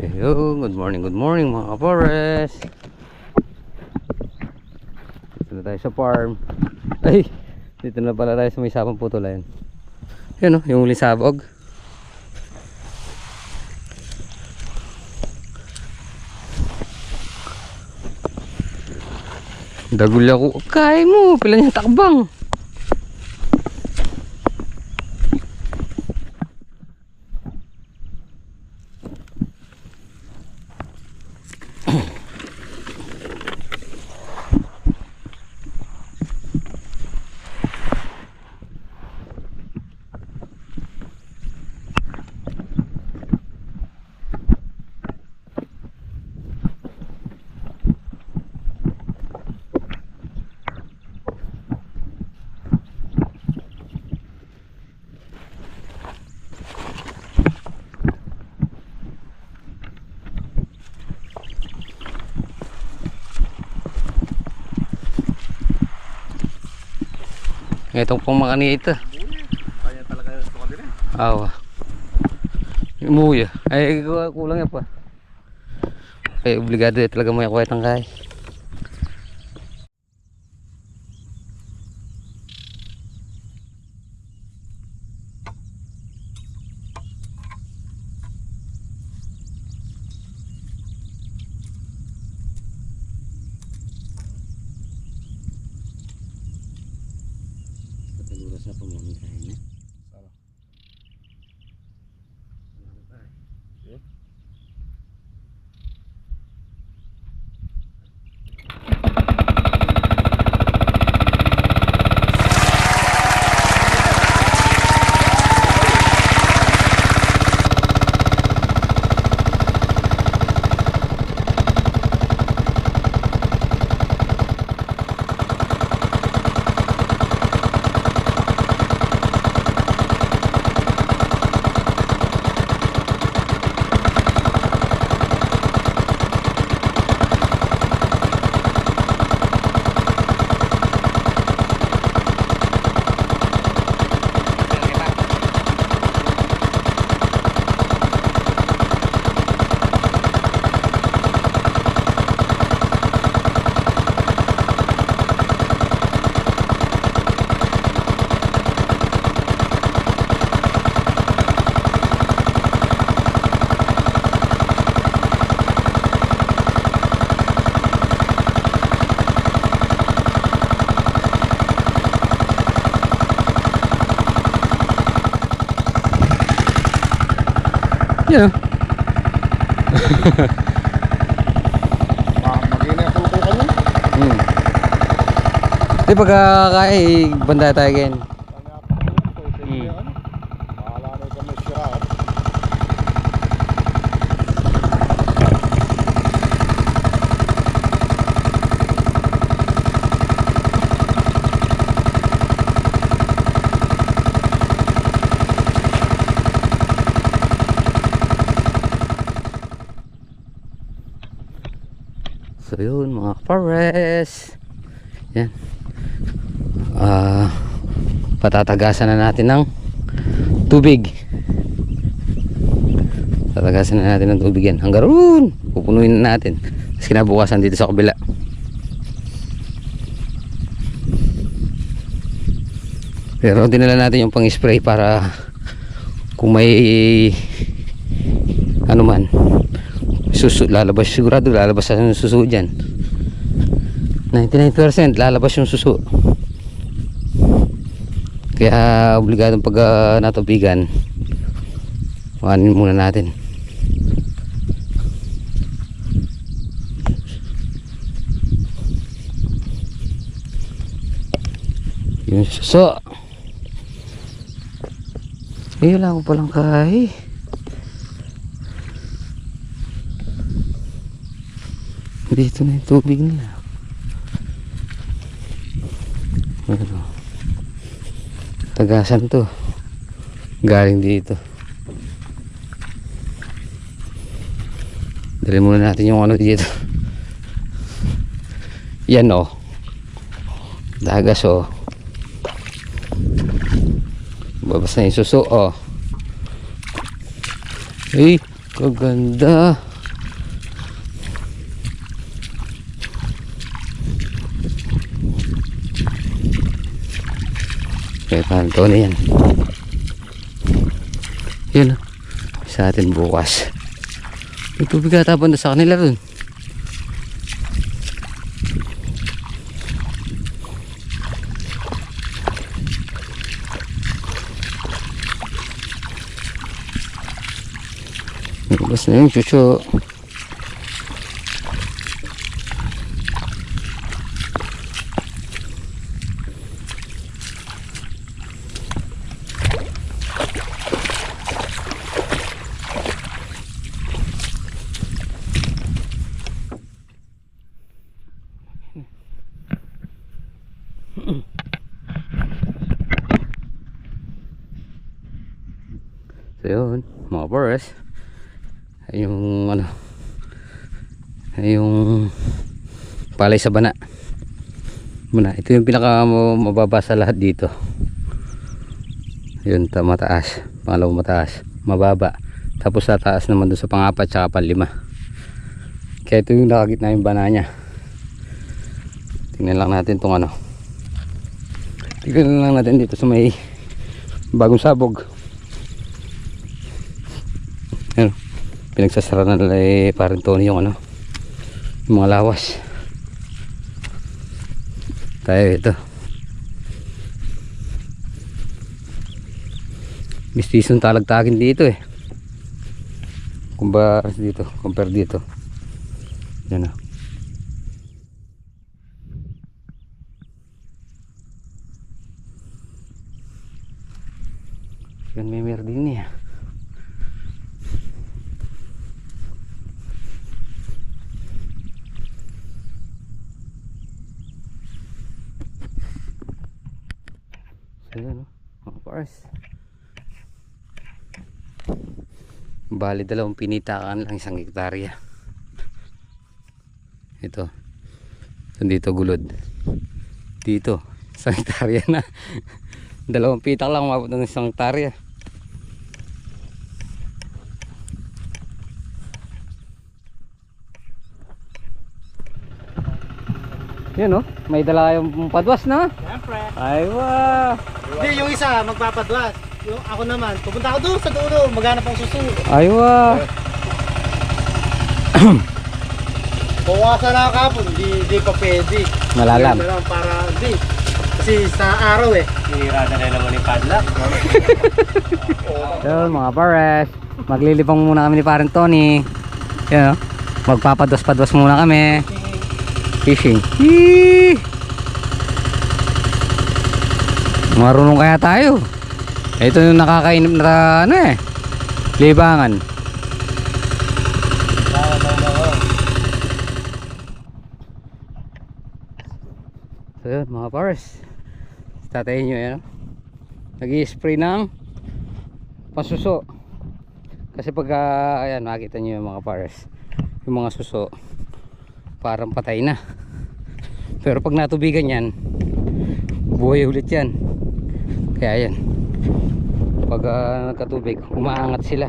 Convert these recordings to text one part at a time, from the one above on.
Yo, good morning mga ka-forest. Dito na tayo sa farm. Ay, dito na pala tayo sa may sapang putulan. Yan o, yung huling sabog. Dagul ako. Kaya mo, pila niya takbang. Itong pong makani ito. Kaya talaga ito ka din eh. Awa. Umuya. Ay, kulang yan pa. Ay, obligado eh. Talaga may kuwet ang kaya. Pataluras na pamaming kaya niya. Sama. Yeah. Magina yung tulutukan yun. Di pagka kaya, banda tayo again. Bahala na kami sira. So yun mga forest. Yan. Patatagasan na natin ng tubig. Tatagasan na natin ng tubig yan. Hanggang roon. Pupunuin na natin. Tapos kinabukasan dito sa kabila. Pero dinala natin yung pang spray para kung may ano man suso, lalabas sigurado, lalabas sa suso dyan. 99% lalabas yung suso. Kaya obligadong pag natubigan, kuhanin muna natin. Yung suso. Wala ko palang kahi. Dito na yung tubig nila. Ito. Tagasan to. Galing dito. Dali muna natin yung ano dito. Yan o. Dagas o. Babas na yung suso o. Ay, kaganda. Kanto na yan. Yun, sa atin bukas. May tubig ata banda sa kanila rin. Basta na yung chucho. So yun, mga boys, yung ano, yung palay sa bana. Ito yung pinaka mababa sa lahat dito. Yun, mataas, pangalawang mataas, mababa, tapos sa taas naman doon sa pang-apat tsaka pang-5. Kaya ito yung nakagitna yung bana nya. Tingnan lang natin tong ano, tingnan lang natin dito sa may bagong sabog. Ano, pinagsasara na nila parang Tony yung ano, yung mga lawas. Tayo ito, mistisong talagtagin dito kumba dito, compare dito. Yan o. Yan, may mer din niya. Ayan o, mga pars. Bali dalawang pinitakan lang, 1 hektarya. Ito dito gulod, dito 1 hektarya na. Dalawang pitak lang umabot ng 1 hektarya. Yun o, may dala yung padwas na. Siyempre. Aywa. Hindi, yung isa magpapadwas. Yung ako naman, pupunta ako doon sa dulo, maghanap ang suso. Aywa. Bawasan na kapon, di pa pwede. Malalam. Hindi lang para, hindi. Kasi sa araw hinirada na naman yung padlock. So mga pares, maglilibang muna kami ni parang Tony. Yan o, magpapadwas-padwas muna kami. Fishing. Yee! Marunong kaya tayo. Ito yung nakakainip na ano libangan. So yun mga pares, tatayin nyo yan, nag-i-spray ng pasuso. Kasi pag ayan, makikita nyo yung mga pares, yung mga suso parang patay na. Pero pag natubigan yan, buhay ulit yan. Kaya yan, pag nagkatubig, umaangat sila.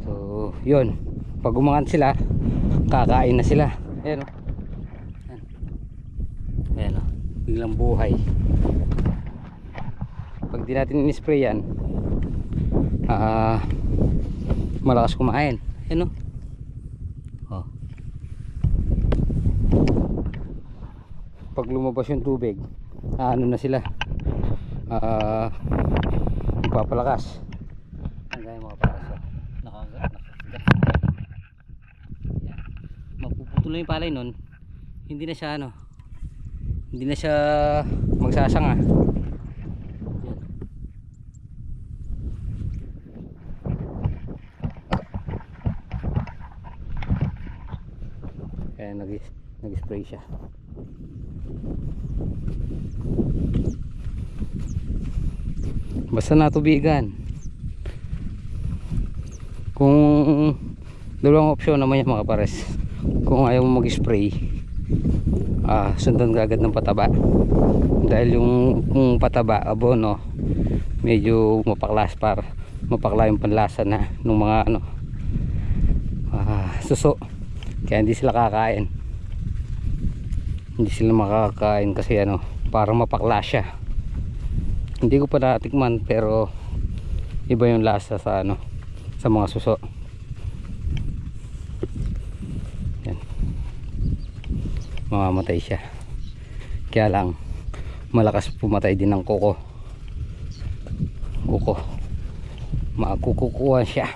So yun, pag umangat sila, kakain na sila. Ayan o, ayan o, biglang buhay. Pag di natin in-spray yan, malakas kumain. Ayan o. Pag lumabas yung tubig, ano na sila, magpapalakas. Ang gaya mga paras, nakagat. Mapuputol na yung palay nun, hindi na siya ano, hindi na siya magsasanga. Kaya nag-spray siya. Basta natubigan. Kung dalawang opsyon naman yan mga pares, kung ayaw mo mag-spray, sundan ka agad ng pataba. Dahil yung pataba, abono, medyo mapaklas, para mapakla yung panlasa na ng mga ano, suso. Kaya hindi sila kakain. Hindi sila makakain kasi ano, para mapakla siya. Hindi ko pa natikman pero iba yung lasa sa ano, sa mga suso. Yan. Mamamatay siya. Kaya lang malakas pumatay din ng kuko. Makukukuha siya.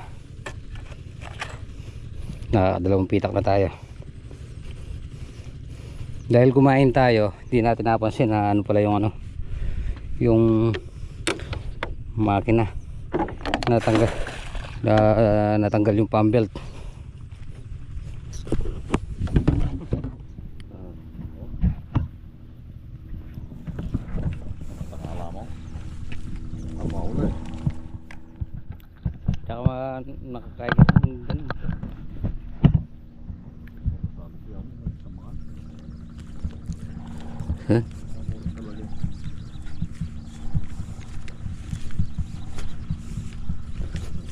Nakakadalawang pitak na tayo. Dahil kumain tayo, hindi natin napansin na ano pala yung ano, yung makina natanggal yung pump belt. Akala mo. Ang mauli. Tsaka nakakain ng ganun. Sabi siya mo, samahan. Huh?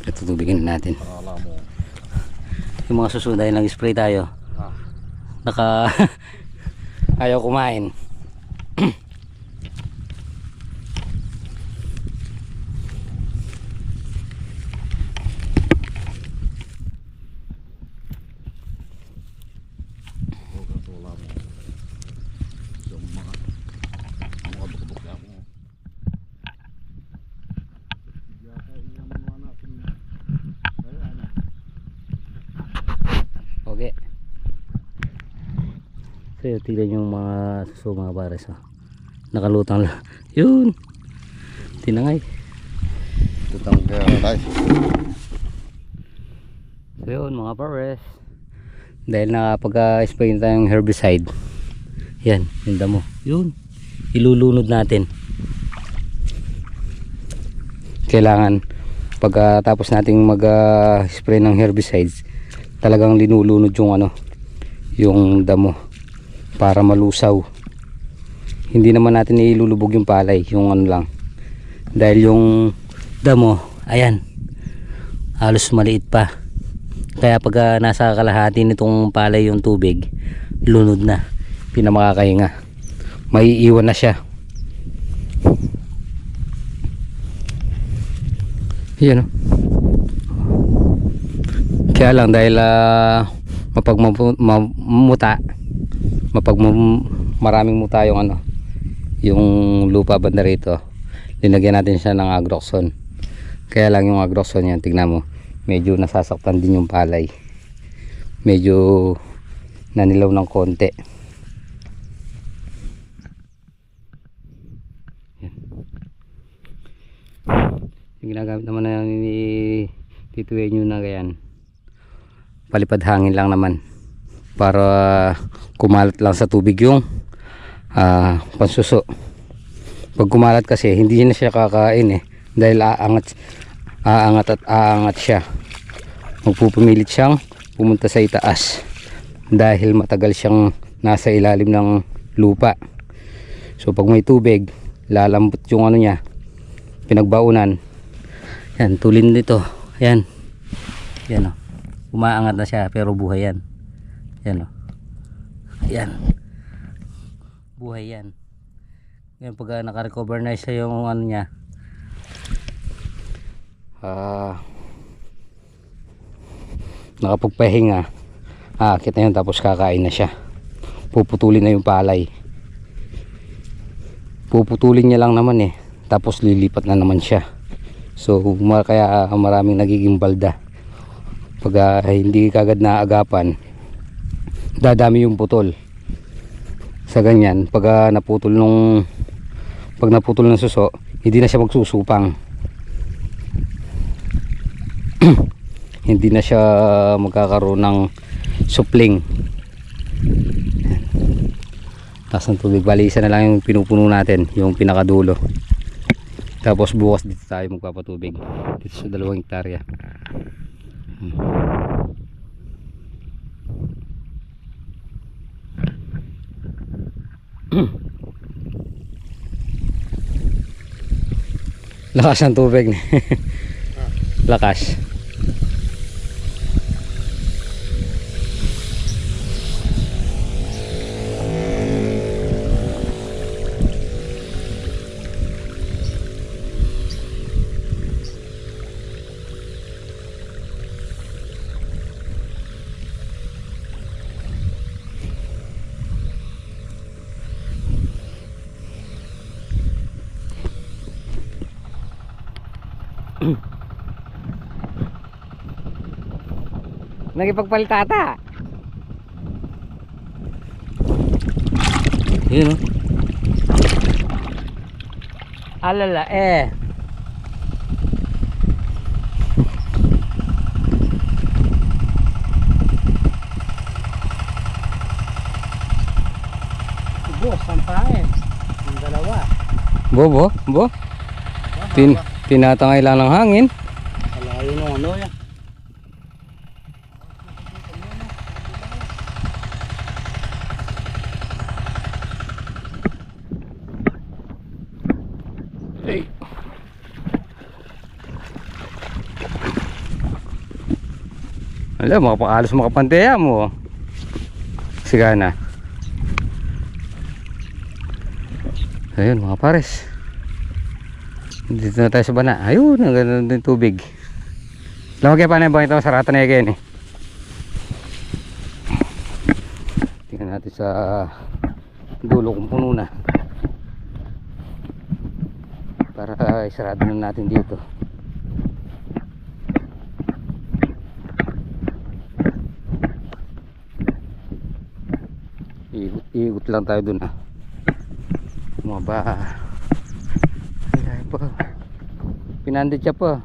Ito tubigin natin. Akala mo. Yung mga susunod dahil nag-spray tayo. Naka ayaw kumain. Wala mo. Yung mga bukbuk na mo. Yata yung mga natin. Ayan. Okay. So tignan yung mga suso mga pares. Oh. Nakalutang lang. Yun. Tinangay. Tutang kaya tayo. So yun mga pares. Dahil nakapag-spray na tayong herbicide. Yan, yung damo. Yun. Ilulunod natin. Kailangan pagkatapos nating mag-spray ng herbicides, talagang linulunod yung ano, yung damo para malusaw. Hindi naman natin ilulubog yung palay, yung ano lang. Dahil yung damo, ayan, halos maliit pa. Kaya pag nasa kalahati nitong palay yung tubig, lunod na, pinamakakahinga, may iwan na siya. Yan, oh. Kaya lang dahil maraming muta yung ano, yung lupa banda rito, linagyan natin siya ng agroxon. Kaya lang yung agroxon yan, tignan mo, medyo nasasaktan din yung palay, medyo nanilaw ng konti. Yan. Yung ginagamit naman na ni Tito Enyo na ganyan, palipad hangin lang naman para kumalat lang sa tubig yung pansuso. Pag kumalat kasi hindi na siya kakain dahil aangat at aangat siya. Magpupumilit siyang pumunta sa itaas dahil matagal siyang nasa ilalim ng lupa. So pag may tubig, lalambot yung ano niya, pinagbaunan. Yan, tulin nito. Yan. Yan, oh. Umaangat na siya pero buhay yan. Yan, oh. Yan. Buhay yan. Ngayon pag naka-recover na siya yung ano niya, nakapagpahinga, kita yun, tapos kakain na siya. Puputulin na yung palay. Puputulin niya lang naman tapos lilipat na naman siya. So kaya maraming nagiging balda pag hindi kagad naagapan, dadami yung putol sa ganyan. Pag naputol ng suso, hindi na siya magsusupang. Hindi na siya magkakaroon ng supling. Taas ng tubig, bali isa na lang yung pinupuno natin, yung pinakadulo. Tapos bukas dito tayo magpapatubig dito sa 2 hektarya. Lakas ng tubig. Lakas. Nagipagpalitata. Yun oh. Alala eh. Boss, sampahin. Yung dalawa. Bo. Tinatangay lang ng hangin. Alayo nung ano yan. Hey. Alam, makapakalos makapanteya mo. Sigana. Ayun mga pares. Dito na tayo sa bana. Ayun, ang ganda ng tubig. Lamag kaya pa na bang ito sarata na yan eh. Tingnan natin sa dulo kung puno na. Para isarado na natin dito. Iikot lang tayo dun ah. Mga ba ay pa pinandit siya pa.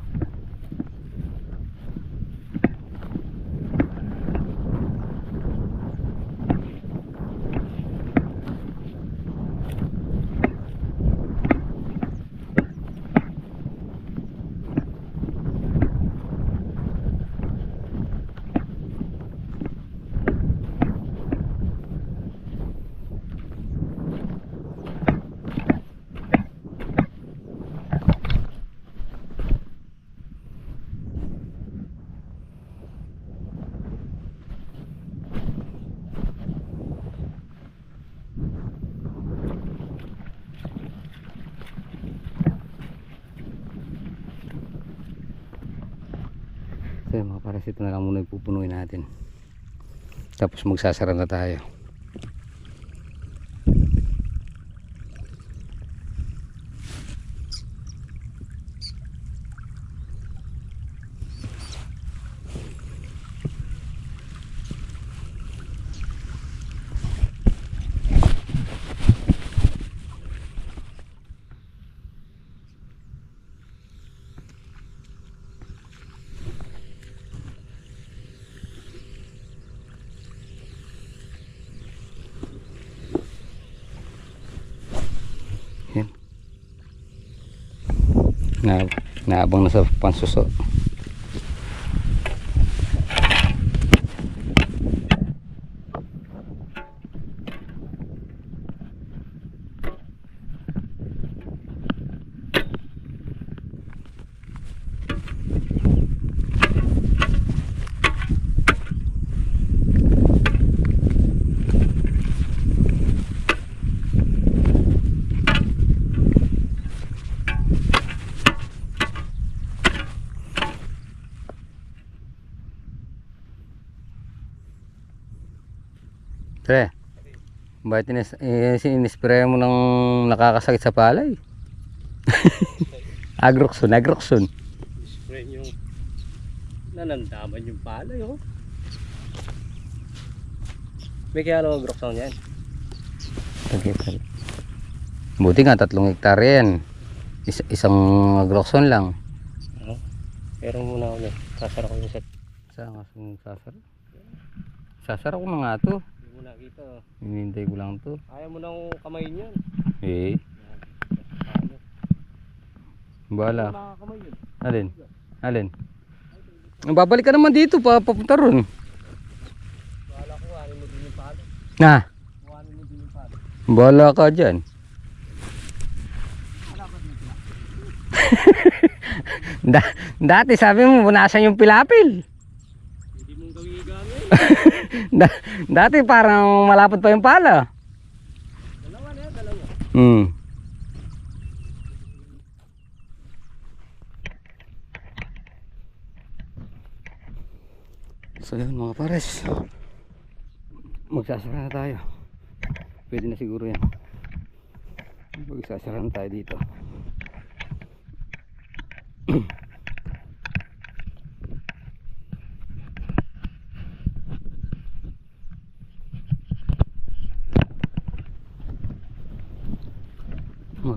So mga pares, ito na lang muna ipupunuin natin. Tapos magsasara na tayo. Naabang na sa pansuso. Tre, bakit inispray mo ng nakakasakit sa palay? Agroxon. Spray yung nanandaman yung palay oh. May kaya ano Groxon yan? Buti nga 3 hektarya yan. Isang Agroxon lang. Pero muna ako yan. Sasara ko yung set. Saan nga sasara? Sasara ko na nga to. Hindi mo nakita. Hinihintay ko lang to. Ayaw mo nang kamayin yan. Eh. Bala. Makakamay yun. Alin? Babalik ka naman dito papunta ron. Bahala ko, kuhanin mo din yung palo. Na. Kuhanin mo din yung palo. Bala ka dyan. Dati sabi mo punasan yung pilapil. Hindi mong gawin gamit. Dati parang malapot pa yung pala. Dalawa. So yun mga pares, magsasara na tayo. Pwede na siguro yan. Magsasara na tayo dito.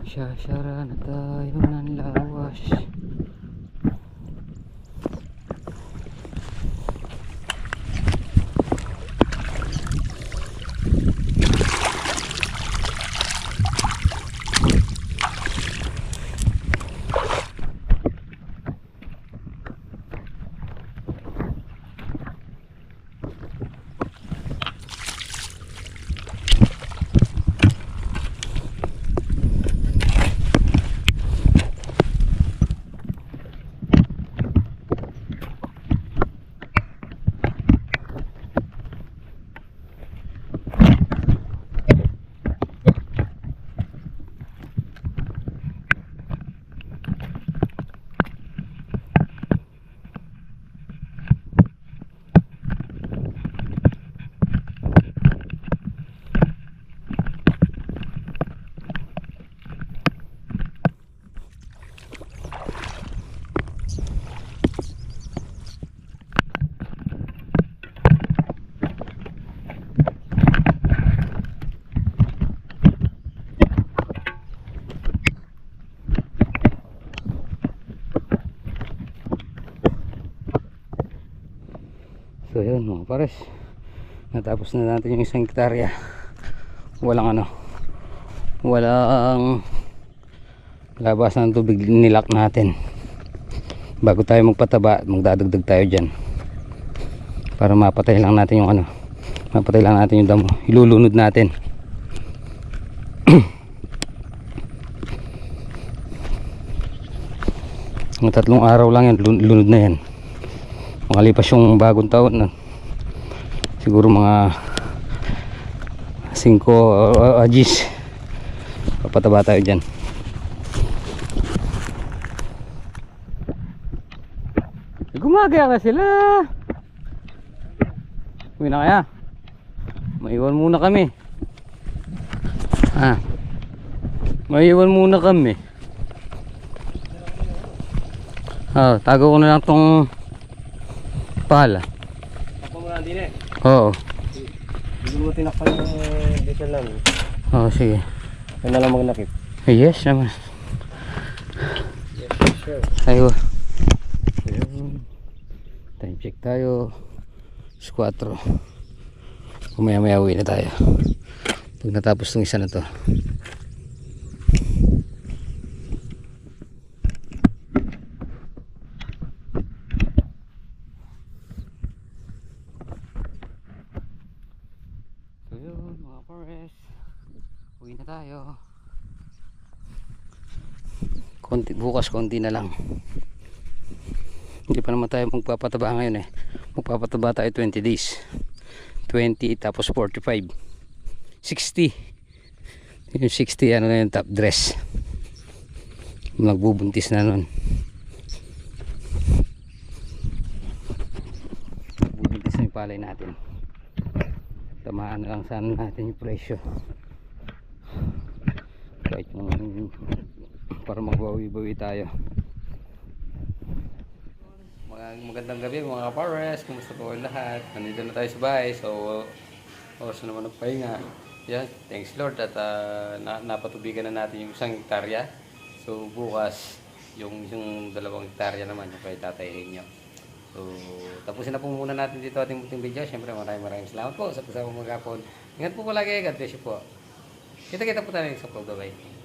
Magsasara na tayo ng lawas. So yun mga pares, natapos na natin yung 1 hektarya. Walang walang labas ng tubig, nilak natin bago tayo magpataba. Magdadagdag tayo dyan para mapatay lang natin yung mapatay lang natin yung damo, ilulunod natin. Ang 3 araw lang yan, lunod na yan. Makalipas yung bagong taon, siguro mga 5 agis papataba tayo dyan. Gumagaya ka sila. Uwi na kaya, maiwan muna kami. Maiwan muna kami. Tago ko na lang tong pala. Ako muna din eh. Oo. Hindi mo tinakpan yung diesel lang. Oo, sige. Kaya na lang magnakip. Yes naman. Yes, sure. Tayo. Ayun. Time check tayo. 4. Umaya-maya uwi na tayo pag natapos tong isa na to. So yun mga pares, uwi na tayo. Bukas konti na lang. Hindi pa naman tayo magpapataba ngayon eh. Magpapataba tayo 20 days. 20 tapos 45. 60. Yung 60 ano na yung top dress. Nagbubuntis na nun. Nagbubuntis na yung palay natin. Tamaan na lang sana natin yung presyo. Kahit yung para magbawi-bawi tayo. Magandang gabi mga pares, kumusta po lahat? Nandito na tayo sa bahay, so oras na naman nagpahinga. Yan, thanks Lord at napatubigan na natin yung 1 hektarya. So bukas yung 2 hektarya naman yung kay Tatay Henyo. So tapusin na po muna natin dito ating munting video. Siyempre maraming salamat po sa kasama mga kapon. Ingat po palagi, God bless you po. Kita-kita po tayo sa vlog. Bye bye.